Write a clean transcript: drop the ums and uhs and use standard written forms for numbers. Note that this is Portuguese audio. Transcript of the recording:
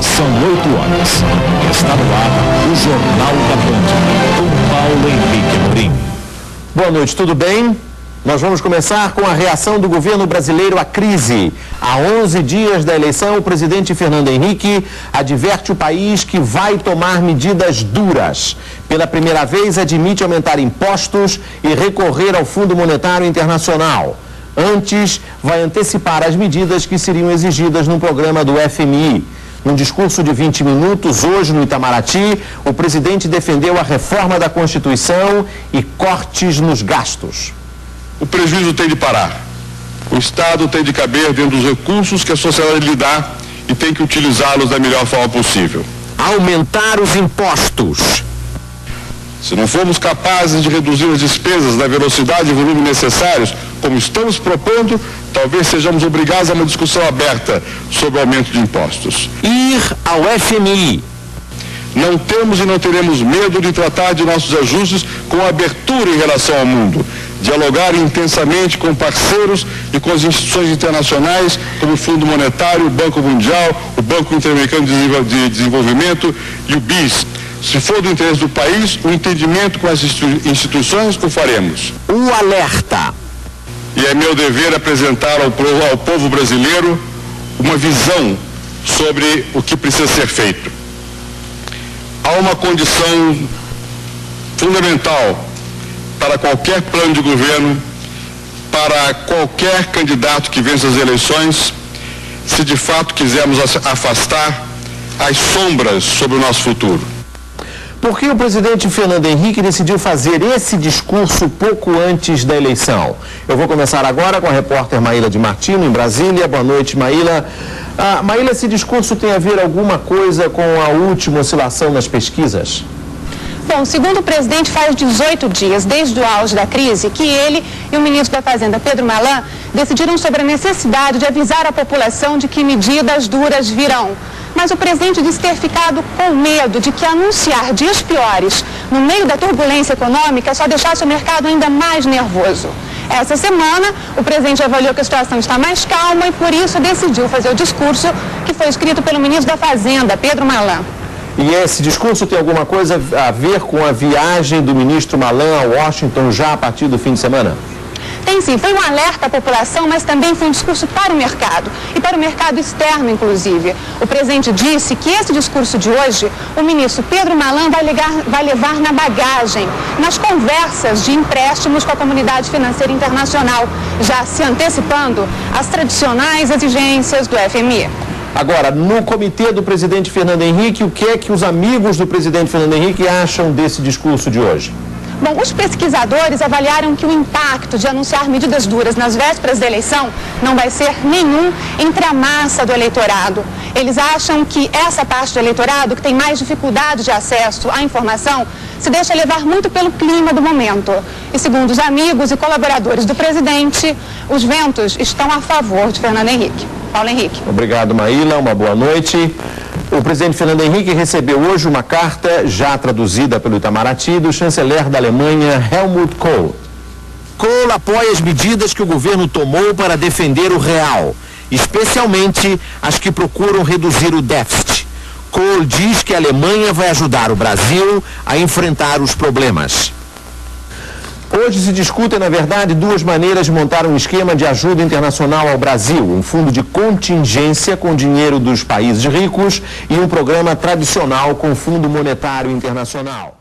São 8 horas. Está no ar o Jornal da Band, com Paulo Henrique Amorim. Boa noite, tudo bem? Nós vamos começar com a reação do governo brasileiro à crise. Há 11 dias da eleição, o presidente Fernando Henrique adverte o país que vai tomar medidas duras. Pela primeira vez, admite aumentar impostos e recorrer ao Fundo Monetário Internacional. Antes, vai antecipar as medidas que seriam exigidas no programa do FMI. Num discurso de 20 minutos, hoje no Itamaraty, o presidente defendeu a reforma da Constituição e cortes nos gastos. O prejuízo tem de parar. O Estado tem de caber dentro dos recursos que a sociedade lhe dá e tem que utilizá-los da melhor forma possível. Aumentar os impostos. Se não formos capazes de reduzir as despesas na velocidade e volume necessários, como estamos propondo, talvez sejamos obrigados a uma discussão aberta sobre o aumento de impostos. Ir ao FMI. Não temos e não teremos medo de tratar de nossos ajustes com abertura em relação ao mundo. Dialogar intensamente com parceiros e com as instituições internacionais, como o Fundo Monetário, o Banco Mundial, o Banco Interamericano de Desenvolvimento e o BIS. Se for do interesse do país, o entendimento com as instituições, o faremos. O alerta. E é meu dever apresentar ao povo brasileiro uma visão sobre o que precisa ser feito. Há uma condição fundamental para qualquer plano de governo, para qualquer candidato que vença as eleições, se de fato quisermos afastar as sombras sobre o nosso futuro. Por que o presidente Fernando Henrique decidiu fazer esse discurso pouco antes da eleição? Eu vou começar agora com a repórter Maíla de Martino, em Brasília. Boa noite, Maíla. Maíla, esse discurso tem a ver alguma coisa com a última oscilação nas pesquisas? Bom, segundo o presidente, faz 18 dias, desde o auge da crise, que ele e o ministro da Fazenda, Pedro Malan, decidiram sobre a necessidade de avisar a população de que medidas duras virão. Mas o presidente disse ter ficado com medo de que anunciar dias piores no meio da turbulência econômica só deixasse o mercado ainda mais nervoso. Essa semana, o presidente avaliou que a situação está mais calma e, por isso, decidiu fazer o discurso que foi escrito pelo ministro da Fazenda, Pedro Malan. E esse discurso tem alguma coisa a ver com a viagem do ministro Malan a Washington já a partir do fim de semana? Tem sim, foi um alerta à população, mas também foi um discurso para o mercado, e para o mercado externo, inclusive. O presidente disse que esse discurso de hoje, o ministro Pedro Malan vai levar na bagagem, nas conversas de empréstimos com a comunidade financeira internacional, já se antecipando às tradicionais exigências do FMI. Agora, no comitê do presidente Fernando Henrique, o que é que os amigos do presidente Fernando Henrique acham desse discurso de hoje? Bom, os pesquisadores avaliaram que o impacto de anunciar medidas duras nas vésperas da eleição não vai ser nenhum entre a massa do eleitorado. Eles acham que essa parte do eleitorado, que tem mais dificuldade de acesso à informação, se deixa levar muito pelo clima do momento. E segundo os amigos e colaboradores do presidente, os ventos estão a favor de Fernando Henrique. Paulo Henrique. Obrigado, Maíla. Uma boa noite. O presidente Fernando Henrique recebeu hoje uma carta, já traduzida pelo Itamaraty, do chanceler da Alemanha, Helmut Kohl. Kohl apoia as medidas que o governo tomou para defender o real, especialmente as que procuram reduzir o déficit. Kohl diz que a Alemanha vai ajudar o Brasil a enfrentar os problemas. Hoje se discutem, na verdade, duas maneiras de montar um esquema de ajuda internacional ao Brasil. Um fundo de contingência com dinheiro dos países ricos e um programa tradicional com Fundo Monetário Internacional.